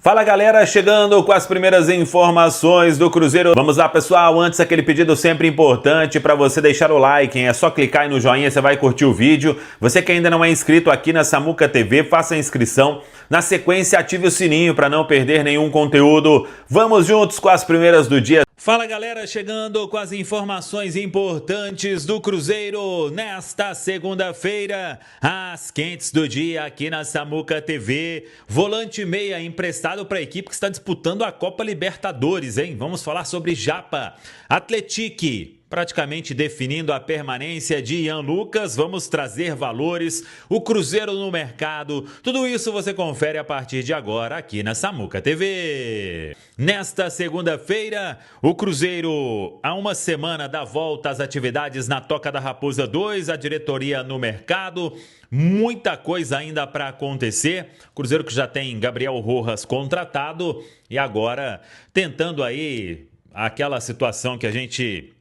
Fala galera, chegando com as primeiras informações do Cruzeiro. Vamos lá pessoal, antes aquele pedido sempre importante para você deixar o like, hein? É só clicar aí no joinha, você vai curtir o vídeo. Você que ainda não é inscrito aqui na Samuca TV, faça a inscrição. Na sequência, ative o sininho para não perder nenhum conteúdo. Vamos juntos com as primeiras do dia. Fala galera, chegando com as informações importantes do Cruzeiro nesta segunda-feira, as quentes do dia aqui na Samuca TV. Volante meia emprestado para a equipe que está disputando a Copa Libertadores, hein? Vamos falar sobre Japa. Atlético praticamente definindo a permanência de Ian Lucas, vamos trazer valores, o Cruzeiro no mercado, tudo isso você confere a partir de agora aqui na Samuca TV. Nesta segunda-feira, o Cruzeiro, há uma semana da volta às atividades na Toca da Raposa 2, a diretoria no mercado, muita coisa ainda para acontecer, Cruzeiro que já tem Gabriel Rojas contratado e agora tentando aí aquela situação que a gente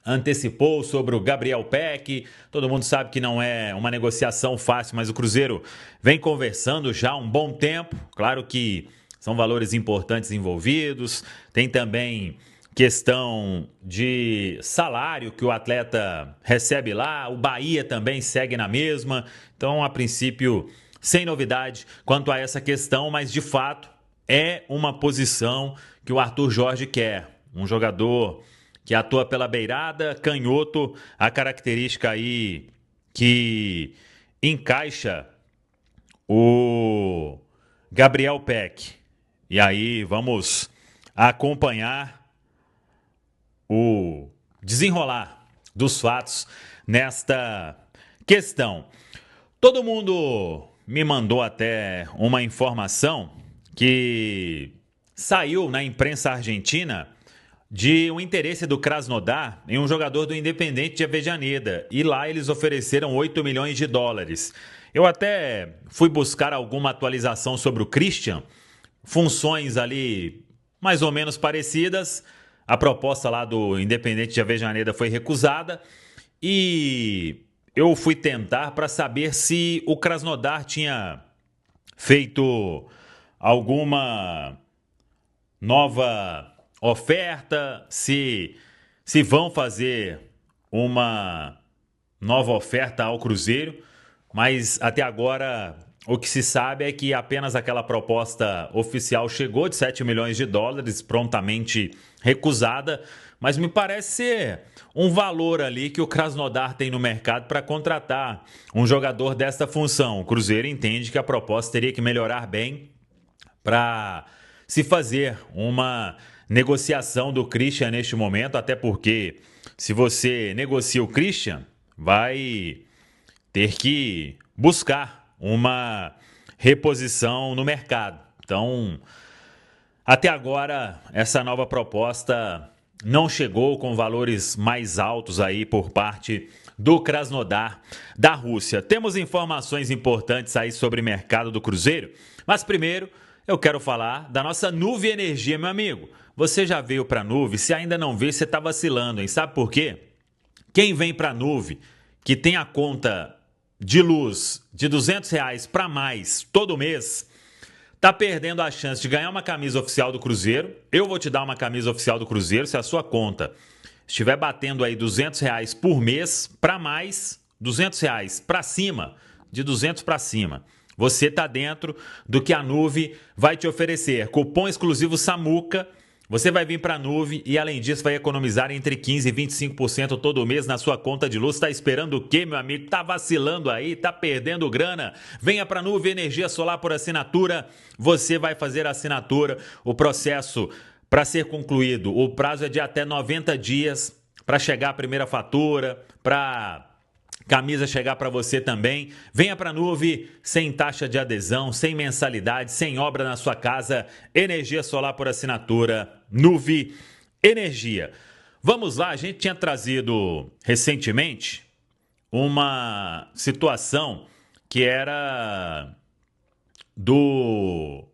antecipou sobre o Gabriel Peck. Todo mundo sabe que não é uma negociação fácil, mas o Cruzeiro vem conversando já há um bom tempo. Claro que são valores importantes envolvidos. Tem também questão de salário que o atleta recebe lá. O Bahia também segue na mesma. Então, a princípio, sem novidade quanto a essa questão, mas de fato é uma posição que o Arthur Jorge quer. Um jogador que atua pela beirada, canhoto, a característica aí que encaixa o Gabriel Peck. E aí vamos acompanhar o desenrolar dos fatos nesta questão. Todo mundo me mandou até uma informação que saiu na imprensa argentina de um interesse do Krasnodar em um jogador do Independente de Avejaneda. E lá eles ofereceram 8 milhões de dólares. Eu até fui buscar alguma atualização sobre o Christian, funções ali mais ou menos parecidas. A proposta lá do Independente de Avejaneda foi recusada e eu fui tentar para saber se o Krasnodar tinha feito alguma nova oferta, se vão fazer uma nova oferta ao Cruzeiro, mas até agora o que se sabe é que apenas aquela proposta oficial chegou de 7 milhões de dólares, prontamente recusada, mas me parece ser um valor ali que o Krasnodar tem no mercado para contratar um jogador desta função. O Cruzeiro entende que a proposta teria que melhorar bem para se fazer uma negociação do Christian neste momento, até porque se você negocia o Christian, vai ter que buscar uma reposição no mercado. Então, até agora, essa nova proposta não chegou com valores mais altos aí por parte do Krasnodar da Rússia. Temos informações importantes aí sobre o mercado do Cruzeiro, mas primeiro eu quero falar da nossa Nuve Energia, meu amigo. Você já veio para a Nuve? Se ainda não veio, você está vacilando, hein? Sabe por quê? Quem vem para a Nuve, que tem a conta de luz de R$200 para mais todo mês, tá perdendo a chance de ganhar uma camisa oficial do Cruzeiro. Eu vou te dar uma camisa oficial do Cruzeiro se a sua conta estiver batendo aí R$200 por mês para mais, R$200 para cima, de 200 para cima. Você tá dentro do que a Nuve vai te oferecer. Cupom exclusivo Samuca. Você vai vir para a Nuve e, além disso, vai economizar entre 15% e 25% todo mês na sua conta de luz. Está esperando o quê, meu amigo? Tá vacilando aí? Tá perdendo grana? Venha para a Nuve Energia Solar por assinatura. Você vai fazer a assinatura. O processo para ser concluído, o prazo é de até 90 dias para chegar a primeira fatura, para camisa chegar para você também. Venha para a Nuve, sem taxa de adesão, sem mensalidade, sem obra na sua casa. Energia solar por assinatura, Nuve Energia. Vamos lá, a gente tinha trazido recentemente uma situação que era do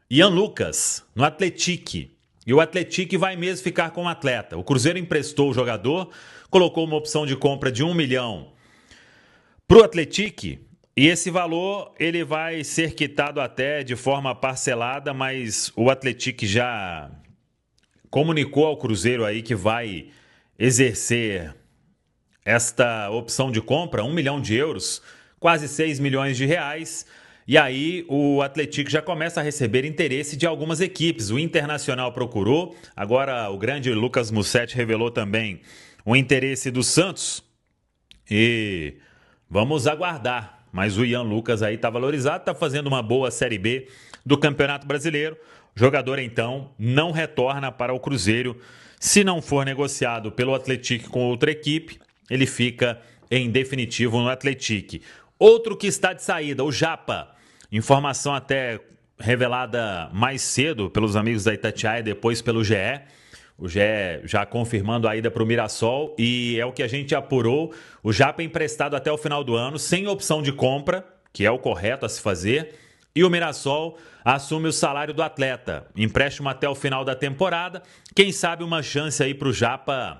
Ian Lucas, no Atlético. E o Atlético vai mesmo ficar com o atleta. O Cruzeiro emprestou o jogador, colocou uma opção de compra de 1 milhão para o Atlético. E esse valor ele vai ser quitado até de forma parcelada, mas o Atlético já comunicou ao Cruzeiro aí que vai exercer esta opção de compra, 1 milhão de euros, quase 6 milhões de reais. E aí o Atlético já começa a receber interesse de algumas equipes. O Internacional procurou, agora o grande Lucas Mussetti revelou também o interesse do Santos. E vamos aguardar. Mas o Ian Lucas aí está valorizado, está fazendo uma boa Série B do Campeonato Brasileiro. O jogador, então, não retorna para o Cruzeiro. Se não for negociado pelo Atlético com outra equipe, ele fica em definitivo no Atlético. Outro que está de saída, o Japa. Informação até revelada mais cedo pelos amigos da Itatiaia e depois pelo GE. O GE já confirmando a ida para o Mirassol e é o que a gente apurou. O Japa é emprestado até o final do ano, sem opção de compra, que é o correto a se fazer. E o Mirassol assume o salário do atleta. Empréstimo até o final da temporada. Quem sabe uma chance aí para o Japa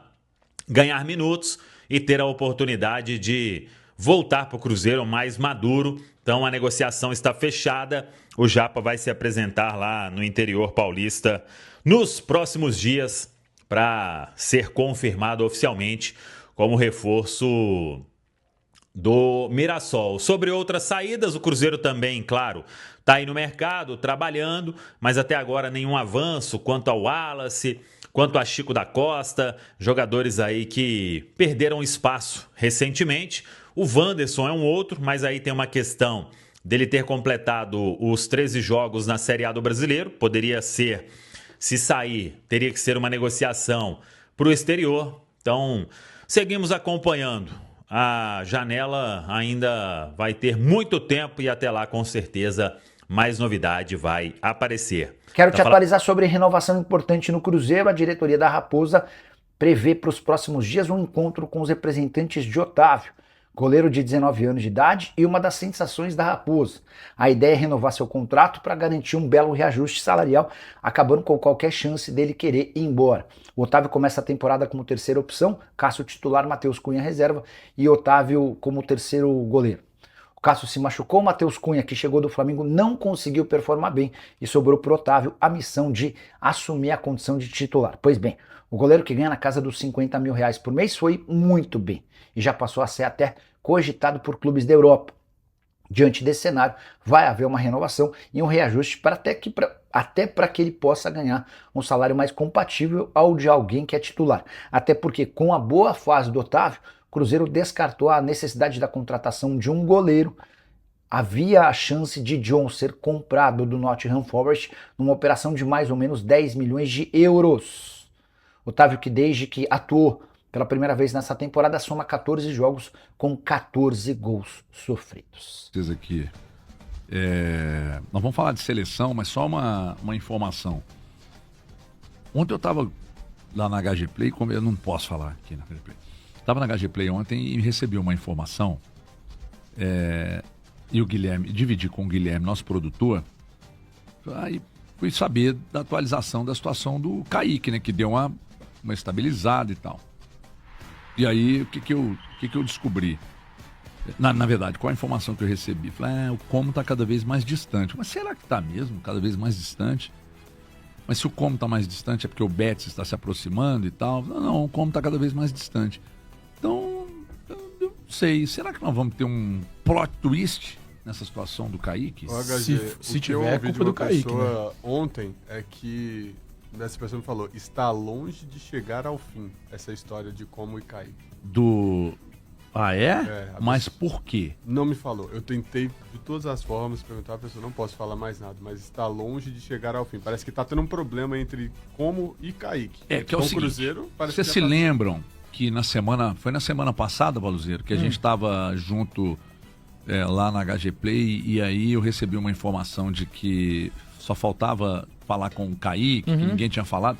ganhar minutos e ter a oportunidade de voltar para o Cruzeiro mais maduro. Então a negociação está fechada. O Japa vai se apresentar lá no interior paulista nos próximos dias para ser confirmado oficialmente como reforço do Mirassol. Sobre outras saídas, o Cruzeiro também, claro, está aí no mercado, trabalhando, mas até agora nenhum avanço quanto ao Wallace, quanto a Chico da Costa, jogadores aí que perderam espaço recentemente. O Wanderson é um outro, mas aí tem uma questão dele ter completado os 13 jogos na Série A do Brasileiro. Poderia ser, se sair, teria que ser uma negociação para o exterior. Então, seguimos acompanhando. A janela ainda vai ter muito tempo e até lá, com certeza, mais novidade vai aparecer. Quero te atualizar sobre renovação importante no Cruzeiro. A diretoria da Raposa prevê para os próximos dias um encontro com os representantes de Otávio, goleiro de 19 anos de idade e uma das sensações da Raposa. A ideia é renovar seu contrato para garantir um belo reajuste salarial, acabando com qualquer chance dele querer ir embora. O Otávio começa a temporada como terceira opção, Cássio titular, Matheus Cunha reserva e Otávio como terceiro goleiro. O Cássio se machucou, o Matheus Cunha, que chegou do Flamengo, não conseguiu performar bem e sobrou para o Otávio a missão de assumir a condição de titular. Pois bem, o goleiro que ganha na casa dos 50 mil reais por mês foi muito bem e já passou a ser até cogitado por clubes da Europa. Diante desse cenário, vai haver uma renovação e um reajuste até para que ele possa ganhar um salário mais compatível ao de alguém que é titular. Até porque, com a boa fase do Otávio, o Cruzeiro descartou a necessidade da contratação de um goleiro. Havia a chance de John ser comprado do Nottingham Forest numa operação de mais ou menos 10 milhões de euros. Otávio, que desde que atuou pela primeira vez nessa temporada, soma 14 jogos com 14 gols sofridos. Aqui. Nós vamos falar de seleção, mas só uma informação. Ontem eu estava lá na HG Play, como eu não posso falar aqui na HG Play. Estava na HG Play ontem e recebi uma informação. E o Guilherme, dividi com o Guilherme, nosso produtor. Aí fui saber da atualização da situação do Kaique, né? Que deu uma estabilizada e tal. E aí, o que eu descobri? Na verdade, qual a informação que eu recebi? Falei, o Como está cada vez mais distante. Mas será que está mesmo cada vez mais distante? Mas se o Como está mais distante é porque o Betis está se aproximando e tal? Não, o Como está cada vez mais distante. Então, eu não sei. Será que nós vamos ter um plot twist nessa situação do Kaique? Se tiver, é culpa do Kaique. Né? Ontem é que... Essa pessoa me falou, está longe de chegar ao fim, essa história de Como e Kaique. Ah, é? Mas por quê? Não me falou. Eu tentei de todas as formas perguntar, a pessoa não posso falar mais nada, mas está longe de chegar ao fim. Parece que está tendo um problema entre Como e Kaique. Que é o seguinte, Cruzeiro, vocês se lembram que foi na semana passada, Baluzeiro, que a gente estava junto lá na HG Play e aí eu recebi uma informação de que só faltava falar com o Kaique, que ninguém tinha falado.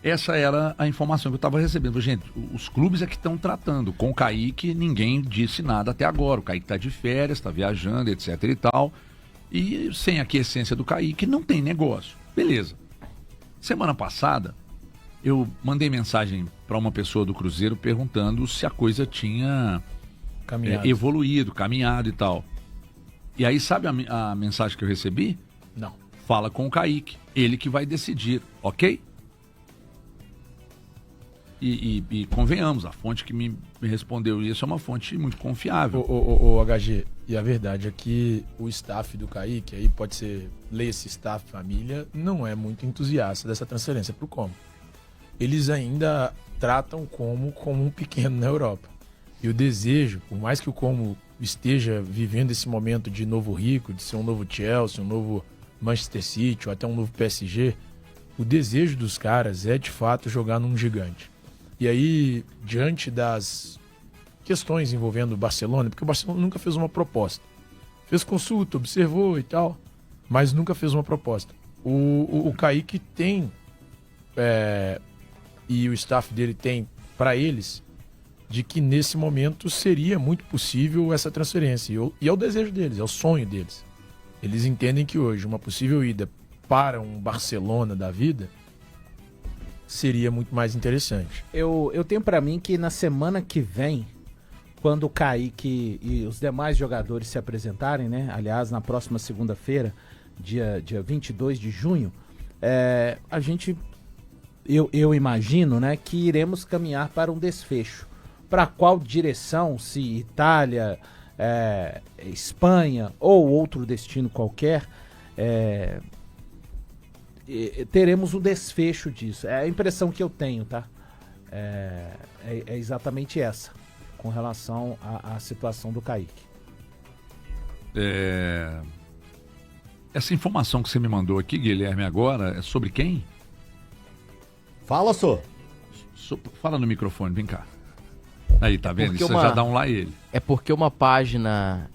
Essa era a informação que eu estava recebendo. Gente, os clubes é que estão tratando. Com o Kaique, ninguém disse nada até agora. O Kaique está de férias, está viajando, etc e tal. E sem a aquiescência do Kaique, não tem negócio. Beleza. Semana passada, eu mandei mensagem para uma pessoa do Cruzeiro perguntando se a coisa tinha evoluído, caminhado e tal. E aí, sabe a mensagem que eu recebi? Não. Fala com o Kaique, ele que vai decidir, ok? E convenhamos, a fonte que me respondeu isso é uma fonte muito confiável. O HG, e a verdade é que o staff do Kaique, aí pode ser, esse staff família, não é muito entusiasta dessa transferência pro Como. Eles ainda tratam Como um pequeno na Europa. E o desejo, por mais que o Como esteja vivendo esse momento de novo rico, de ser um novo Chelsea, um novo Manchester City ou até um novo PSG, o desejo dos caras é de fato jogar num gigante. E aí, diante das questões envolvendo o Barcelona, porque o Barcelona nunca fez uma proposta. Fez consulta, observou e tal, mas nunca fez uma proposta. O Kaique tem, e o staff dele tem para eles, de que nesse momento seria muito possível essa transferência. E é o desejo deles, é o sonho deles. Eles entendem que hoje uma possível ida para um Barcelona da vida seria muito mais interessante. Eu tenho para mim que na semana que vem, quando o Kaique e os demais jogadores se apresentarem, né? Aliás, na próxima segunda-feira, dia 22 de junho, eu imagino, né, que iremos caminhar para um desfecho. Para qual direção, se Itália, Espanha ou outro destino qualquer, teremos um desfecho disso. É a impressão que eu tenho, tá? É exatamente essa, com relação à situação do Kaique. Essa informação que você me mandou aqui, Guilherme, agora, é sobre quem? Fala, só. Fala no microfone, vem cá. Aí, tá vendo? Isso já dá um lá ele. É porque uma página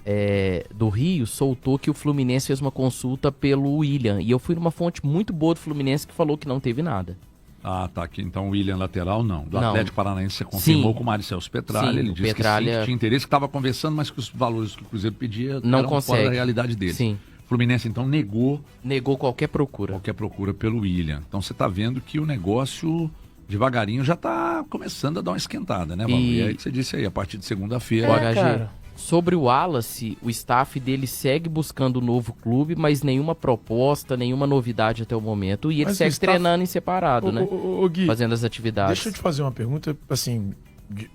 do Rio soltou que o Fluminense fez uma consulta pelo William. E eu fui numa fonte muito boa do Fluminense que falou que não teve nada. Ah, tá aqui. Então o William lateral, não. Do Não. Atlético Paranaense você confirmou com o Maricel Petralha. Sim, Ele o disse Petralha- que sim, que tinha interesse, que estava conversando, mas que os valores que o Cruzeiro pedia Não eram consegue. fora da realidade dele. Sim. O Fluminense, então, negou qualquer procura pelo William. Então você está vendo que o negócio, devagarinho, já está começando a dar uma esquentada, né, Valdir? E aí que você disse aí, a partir de segunda-feira. O HG, sobre o Wallace, o staff dele segue buscando um novo clube, mas nenhuma proposta, nenhuma novidade até o momento. E ele Mas o segue staff- treinando em separado, né? Ô, Gui, fazendo as atividades. Deixa eu te fazer uma pergunta, assim,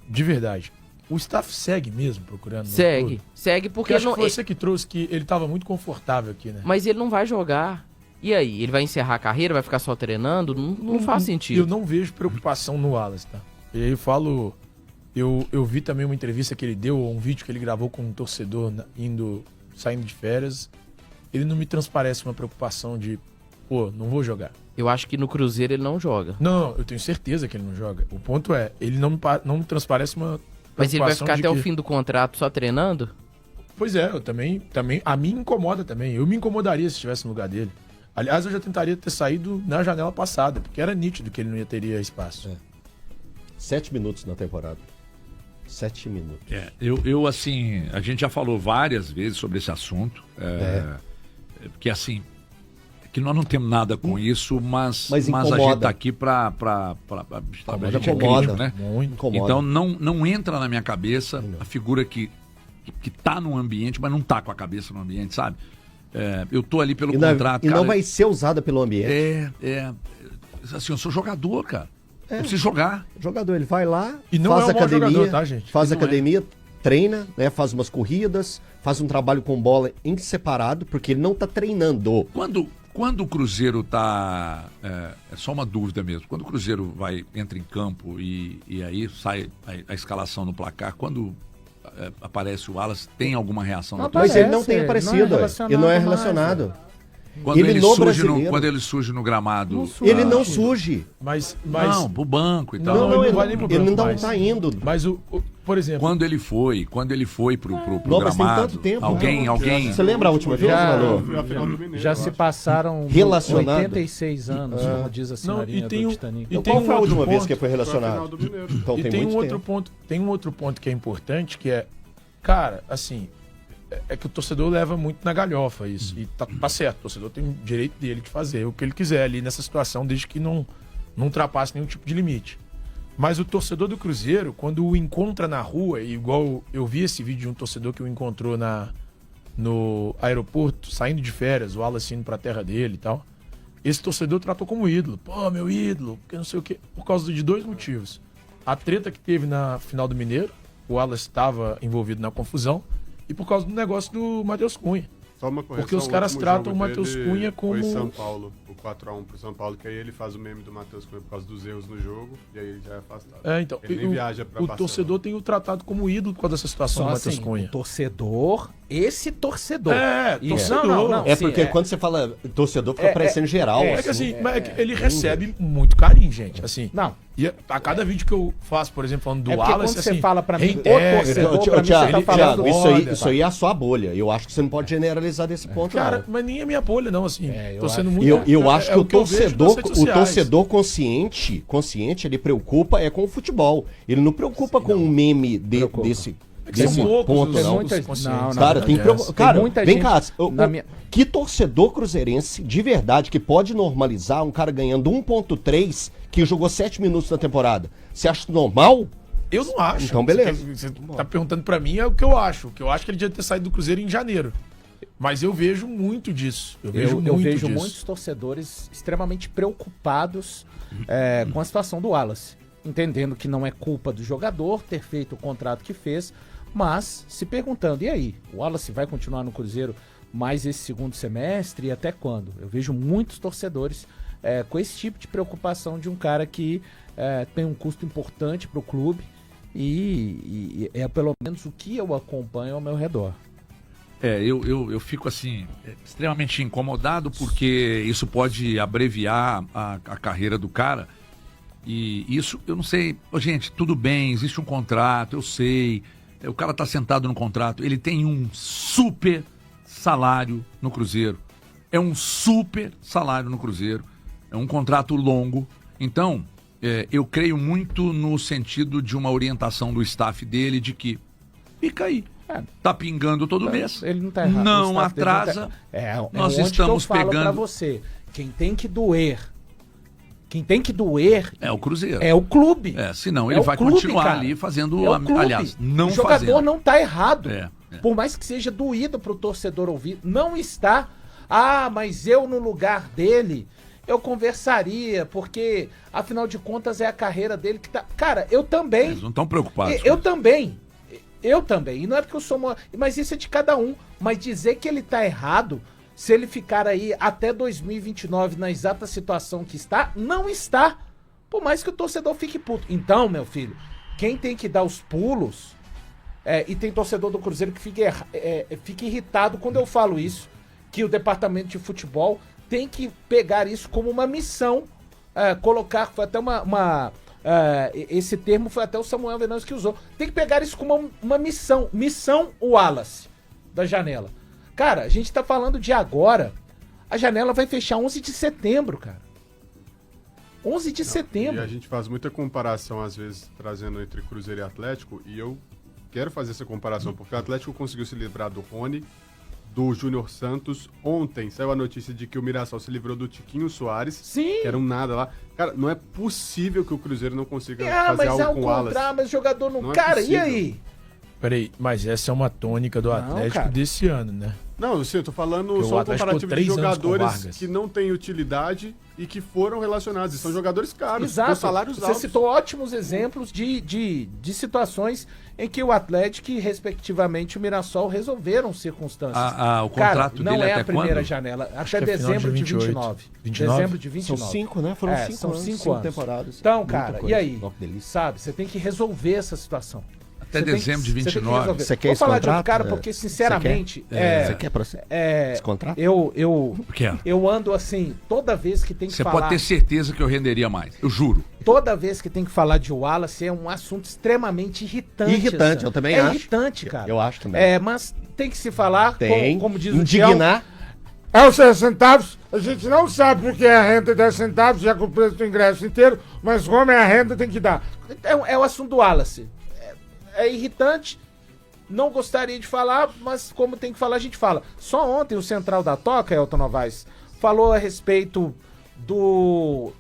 de verdade. O staff segue mesmo procurando? Segue porque Porque acho não, que foi você que trouxe que ele estava muito confortável aqui, né? mas ele não vai jogar. E aí, ele vai encerrar a carreira, vai ficar só treinando? Não faz sentido. Eu não vejo preocupação no Wallace, tá? E aí eu falo... Eu vi também uma entrevista que ele deu, um vídeo que ele gravou com um torcedor saindo de férias. Ele não me transparece uma preocupação de, não vou jogar. Eu acho que no Cruzeiro ele não joga. Não, eu tenho certeza que ele não joga. O ponto é, ele não me transparece uma preocupação. Mas ele vai ficar até que... o fim do contrato só treinando? Pois é, eu também, a mim incomoda também. Eu me incomodaria se estivesse no lugar dele. Aliás, eu já tentaria ter saído na janela passada, porque era nítido que ele não teria espaço. 7 minutos na temporada. 7 minutos. Eu assim, a gente já falou várias vezes sobre esse assunto. Porque assim, que nós não temos nada com isso, mas a gente tá aqui pra a gente é crítico, né? Muito incomoda. Então não entra na minha cabeça a figura que tá no ambiente, mas não tá com a cabeça no ambiente, sabe? Eu tô ali pelo contrato. E não vai ser usada pelo ambiente. Assim, eu sou jogador, cara. Eu preciso jogar. Jogador, ele vai lá, E não faz é um mau academia, jogador, tá, gente? faz Ele não academia, treina, né, faz umas corridas, faz um trabalho com bola em separado, porque ele não tá treinando. Quando o Cruzeiro tá... É só uma dúvida mesmo. Quando o Cruzeiro entra em campo e aí sai a escalação no placar, quando aparece o Wallace, tem alguma reação na Mas ele não tem não é aparecido. Ele não é relacionado. Quando ele no surge brasileiro. quando ele surge no gramado. Ele não surge. Mas Não, pro banco e tal. Não, ele não vai nem pro ele banco não mais. tá indo. Mas, por exemplo... Quando ele foi pro Não, mas tem gramado, tanto tempo. alguém... Você lembra a última vez, Manu? Foi a final do Mineiro. Já se passaram Relacionado. 86 anos, como diz a senhorinha do Titanic. Então, qual foi a última vez ponto. que foi relacionado? Foi a final do Mineiro. Então E tem tem muito um outro tempo. ponto, tem um outro ponto que é importante, que é, cara, assim, é que o torcedor leva muito na galhofa isso. E tá certo, o torcedor tem o direito dele de fazer o que ele quiser ali nessa situação, desde que não ultrapasse nenhum tipo de limite. Mas o torcedor do Cruzeiro, quando o encontra na rua, igual eu vi esse vídeo de um torcedor que o encontrou no aeroporto, saindo de férias, o Wallace indo pra terra dele e tal. Esse torcedor tratou como ídolo. Pô, meu ídolo, porque não sei o quê. Por causa de 2 motivos. A treta que teve na final do Mineiro, o Wallace estava envolvido na confusão, e por causa do negócio do Matheus Cunha. Só uma correção, porque os caras tratam o Matheus Cunha como... Foi São Paulo, o 4x1 pro São Paulo, que aí ele faz o meme do Matheus Cunha por causa dos erros no jogo, e aí ele já é afastado. Então, ele nem viaja pra o torcedor tem o tratado como ídolo por causa dessa situação Só do Matheus assim, Cunha. o torcedor, esse torcedor. Torcedor. Não, É sim, porque quando você fala torcedor, fica parecendo geral. É que assim, ele recebe muito carinho, gente. Assim, Não. E a cada vídeo que eu faço, por exemplo, falando do porque Wallace, quando assim, você fala pra mim, reintegra. o torcedor, pra mim, Thiago, você tá falando... isso aí é a sua bolha. Eu acho que você não pode generalizar desse ponto, Cara, não. mas nem é minha bolha, não, assim. eu Tô sendo acho- muito... Eu acho que o eu vejo nas redes sociais. torcedor consciente, ele preocupa com o futebol. Ele não preocupa com um meme desse são poucos ponto, os não. conscientes. Não, Cara, tem que preocupar. Cara, muita vem gente cá. na minha- Que torcedor cruzeirense de verdade que pode normalizar um cara ganhando 1.3 que jogou 7 minutos na temporada? Você acha normal? Eu não acho. Então, beleza. Você tá perguntando pra mim, é o que eu acho. O que eu acho que ele devia ter saído do Cruzeiro em janeiro. Mas eu vejo muito disso. Eu vejo vejo disso. muitos torcedores extremamente preocupados com a situação do Wallace. Entendendo que não é culpa do jogador ter feito o contrato que fez, mas se perguntando, e aí? O Wallace vai continuar no Cruzeiro mais esse segundo semestre e até quando? Eu vejo muitos torcedores com esse tipo de preocupação de um cara que tem um custo importante para o clube e é pelo menos o que eu acompanho ao meu redor. Eu fico assim, extremamente incomodado porque isso pode abreviar a carreira do cara. E isso, eu não sei, gente, tudo bem, existe um contrato, eu sei, o cara tá sentado no contrato, ele tem um super salário no Cruzeiro, é um super salário no Cruzeiro, é um contrato longo, então eu creio muito no sentido de uma orientação do staff dele de que fica aí, tá pingando todo mês, Ele não tá errado. não O staff dele atrasa, onde nós que eu estamos falo pegando... pra você, quem tem que doer É o Cruzeiro. é o clube. Senão É ele o vai clube, continuar cara. ali fazendo, É o clube. aliás, não o jogador fazendo. não tá errado. É. Por mais que seja doído pro torcedor ouvir, não está. Ah, mas eu no lugar dele, eu conversaria, porque afinal de contas é a carreira dele que tá... Cara, eu também. Eles não estão preocupados. Eu também. Eu também. E não é porque eu sou... Mas isso é de cada um. Mas dizer que ele tá errado... Se ele ficar aí até 2029 na exata situação que está, não está. Por mais que o torcedor fique puto. Então, meu filho, quem tem que dar os pulos... e tem torcedor do Cruzeiro que fica irritado quando eu falo isso. Que o departamento de futebol tem que pegar isso como uma missão. Colocar... Foi até esse termo foi até o Samuel Venâncio que usou. Tem que pegar isso como uma missão. Missão Wallace da janela. Cara, a gente tá falando de agora. A janela vai fechar 11 de setembro, cara. 11 de setembro. E a gente faz muita comparação, às vezes, trazendo entre Cruzeiro e Atlético, e eu quero fazer essa comparação, porque o Atlético conseguiu se livrar do Rony, do Júnior Santos. Ontem saiu a notícia de que o Mirassol se livrou do Tiquinho Soares. Sim. Que era um nada lá. Cara, não é possível que o Cruzeiro não consiga fazer mas algo com o Wallace. Mas o jogador não... Não é cara, possível. e aí? Peraí, mas essa é uma tônica do Atlético cara. desse ano, né? Não, eu tô falando Porque o só um Atlético comparativo de 3 anos com jogadores Vargas. que não têm utilidade e que foram relacionados. E são jogadores caros, Exato. com salários Você altos. citou ótimos exemplos de situações em que o Atlético e, respectivamente, o Mirassol resolveram circunstâncias. O contrato não dele é até a primeira quando? janela. Até que é final dezembro de de 28. 29. 29? Dezembro de 29. São 5, né? Foram 5 são anos, 5 5 anos. temporadas. Então, Muita cara, coisa. e aí? Ó, que delícia. Sabe, você tem que resolver essa situação. Até dezembro de 29. Você quer Vou esse falar de um contrato? cara porque, sinceramente... Você quer esse contrato? Quero. Eu ando assim, toda vez que tem que Você falar... pode ter certeza que eu renderia mais. Eu juro. Toda vez que tem que falar de Wallace é um assunto extremamente irritante. Irritante, eu também acho. É irritante, cara. Eu acho também. Mas tem que se falar, Tem. como diz o Tião, Indignar. É os 10 centavos, a gente não sabe porque é a renda de 10 centavos, já com o preço do ingresso inteiro, mas como é a renda tem que dar. é o assunto do Wallace. É irritante, não gostaria de falar, mas como tem que falar, a gente fala. Só ontem o Central da Toca, Elton Novaes, falou a respeito do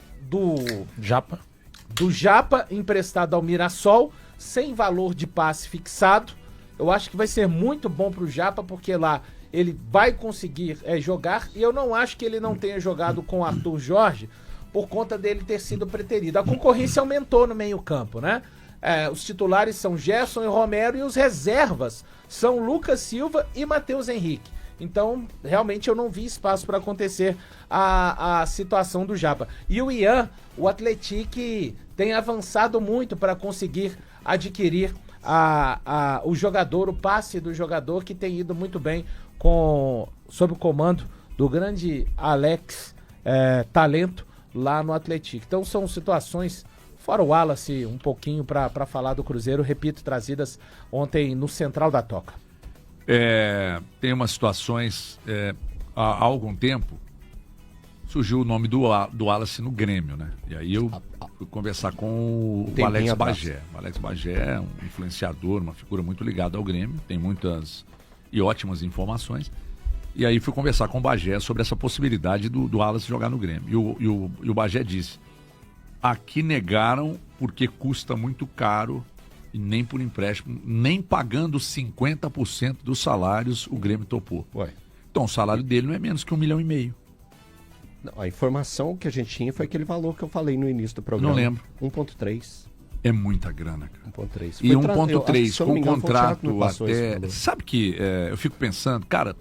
Japa emprestado ao Mirassol, sem valor de passe fixado. Eu acho que vai ser muito bom pro Japa, porque lá ele vai conseguir jogar, e eu não acho que ele não tenha jogado com o Arthur Jorge por conta dele ter sido preterido. A concorrência aumentou no meio-campo, né? Os titulares são Gerson e Romero, e os reservas são Lucas Silva e Matheus Henrique. Então, realmente, eu não vi espaço para acontecer a situação do Japa. E o Ian, o Atlético tem avançado muito para conseguir adquirir o jogador, o passe do jogador, que tem ido muito bem sob o comando do grande Alex Talento lá no Atlético. Então são situações, fora o Wallace, um pouquinho para falar do Cruzeiro, repito, trazidas ontem no Central da Toca. Tem umas situações, há algum tempo, surgiu o nome do Wallace no Grêmio, né? E aí eu fui conversar com o Alex Bagé. O Alex Bagé é um influenciador, uma figura muito ligada ao Grêmio, tem muitas e ótimas informações. E aí fui conversar com o Bagé sobre essa possibilidade do Wallace jogar no Grêmio. E o Bagé disse: aqui negaram porque custa muito caro e nem por empréstimo, nem pagando 50% dos salários o Grêmio topou. Ué. Então o salário dele não é menos que 1,5 milhão. Não, a informação que a gente tinha foi aquele valor que eu falei no início do programa. Não lembro. 1,3. É muita grana, cara. 1,3. E 1,3 com contrato até... Sabe que eu fico pensando, cara,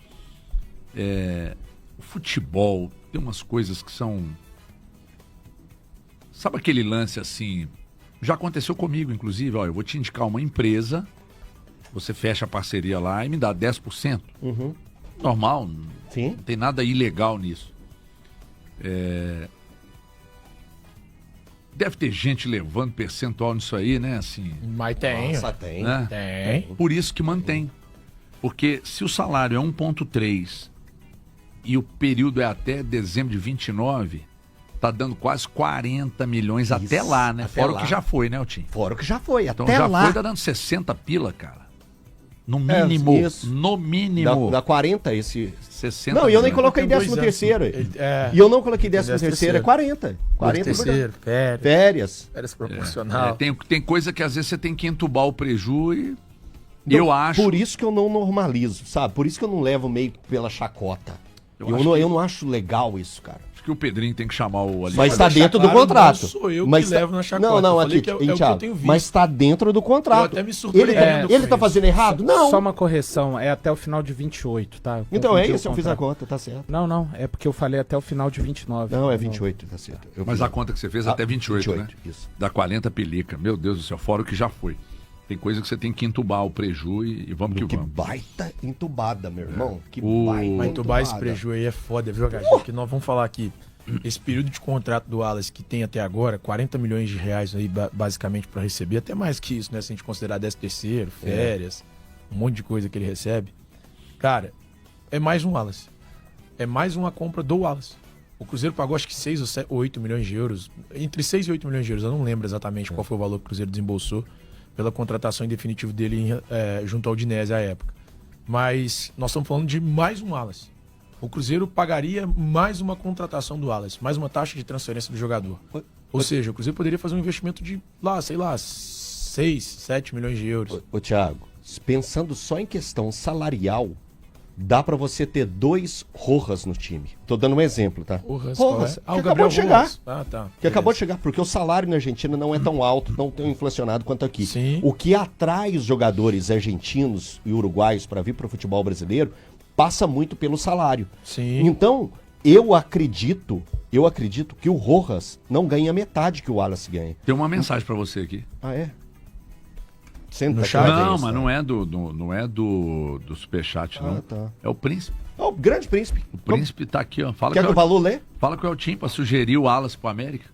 o futebol tem umas coisas que são... Sabe aquele lance assim... Já aconteceu comigo, inclusive, ó, eu vou te indicar uma empresa, você fecha a parceria lá e me dá 10%. Uhum. Normal, Sim. Não tem nada ilegal nisso. Deve ter gente levando percentual nisso aí, né? Assim, Mas tem. Nossa, tem. né? Tem. Por isso que mantém. Porque se o salário é 1,3 e o período é até dezembro de 29, tá dando quase 40 milhões Isso, até lá, né? até Fora lá. o que já foi, né, Altim? Fora o que já foi, Então até já lá. foi, tá dando 60 pila, cara. No mínimo. Isso. No mínimo. Dá 40 esse... 60 Não, e eu nem milhões. coloquei Tem 13º. E eu não coloquei 13º, é 40. 40 terceiro, férias. férias proporcional. Tem coisa que às vezes você tem que entubar o preju e... Eu acho... Por isso que eu não normalizo, sabe? Por isso que eu não levo meio pela chacota. Eu não acho legal isso, cara. Acho que o Pedrinho tem que chamar o... Mas está dentro do claro, contrato. não sou eu mas que levo na chacota. Não, Eu aqui, falei que é o que eu Thiago, tenho visto. mas está dentro do contrato. Eu até me surpreendo Ele com tá isso. fazendo errado? Não. Só uma correção, é até o final de 28, tá? Então é confundi o isso, eu fiz a contrato. conta, tá certo. Não, é porque eu falei até o final de 29. Não, é 28, tá certo. Eu Mas fiz a conta que você fez até 28, né? Isso. Dá 40 pelica. Meu Deus do céu, fora o que já foi. Tem coisa que você tem que entubar o preju e vamos que Que vamos. baita entubada, meu irmão. Que O- baita Mas entubar esse entubada. prejuízo aí é foda, viu, HG? Porque nós vamos falar aqui. Esse período de contrato do Wallace que tem até agora, 40 milhões de reais aí, basicamente, para receber, até mais que isso, né? Se a gente considerar 13º, férias, um monte de coisa que ele recebe. Cara, é mais um Wallace. É mais uma compra do Wallace. O Cruzeiro pagou acho que 6 ou 8 milhões de euros. Entre 6 e 8 milhões de euros, eu não lembro exatamente qual foi o valor que o Cruzeiro desembolsou pela contratação em definitivo dele junto ao Udinese à época. Mas nós estamos falando de mais um Wallace. O Cruzeiro pagaria mais uma contratação do Wallace, mais uma taxa de transferência do jogador. Ou seja, o Cruzeiro poderia fazer um investimento de, 6, 7 milhões de euros. Ô, Thiago, pensando só em questão salarial, dá pra você ter 2 Rojas no time. Tô dando um exemplo, tá? Rojas, Rojas, qual é? que acabou de chegar. Rojas. Ah, tá. Que acabou de chegar, porque o salário na Argentina não é tão alto, não tão inflacionado quanto aqui. Sim. O que atrai os jogadores argentinos e uruguaios para vir para o futebol brasileiro passa muito pelo salário. Sim. Então, eu acredito que o Rojas não ganha metade que o Wallace ganha. Tem uma mensagem pra você aqui. Ah, é? Senta No aqui, chat? Não, vez, mas tá? não é do Superchat, não. tá. É o Príncipe. Ó, o grande príncipe. O Príncipe tá aqui, ó. Fala Quer que que o Balu lê? Fala com o Eltim pra sugerir o Wallace pro América.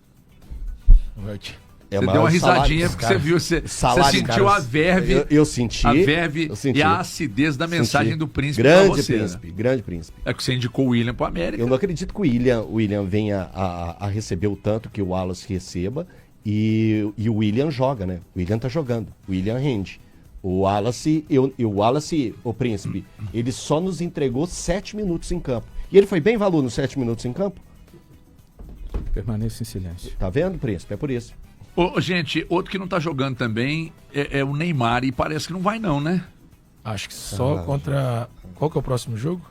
É Você o deu uma maior risadinha salário- porque você viu, você salário, sentiu cara, a verve, eu senti, a verve eu senti. e a acidez da mensagem Senti. do Príncipe pra Grande você. né? príncipe, grande príncipe. É que você indicou o William pro América. Eu não acredito que o William venha a receber o tanto que o Wallace receba e o William joga, né? O William tá jogando, o William rende. O Wallace, o Príncipe, ele só nos entregou 7 minutos em campo. E ele foi bem valor nos 7 minutos em campo? Permaneça em silêncio. Tá vendo, Príncipe? É por isso. Ô, gente, outro que não tá jogando também é o Neymar e parece que não vai não, né? Acho que só contra... Qual que é o próximo jogo?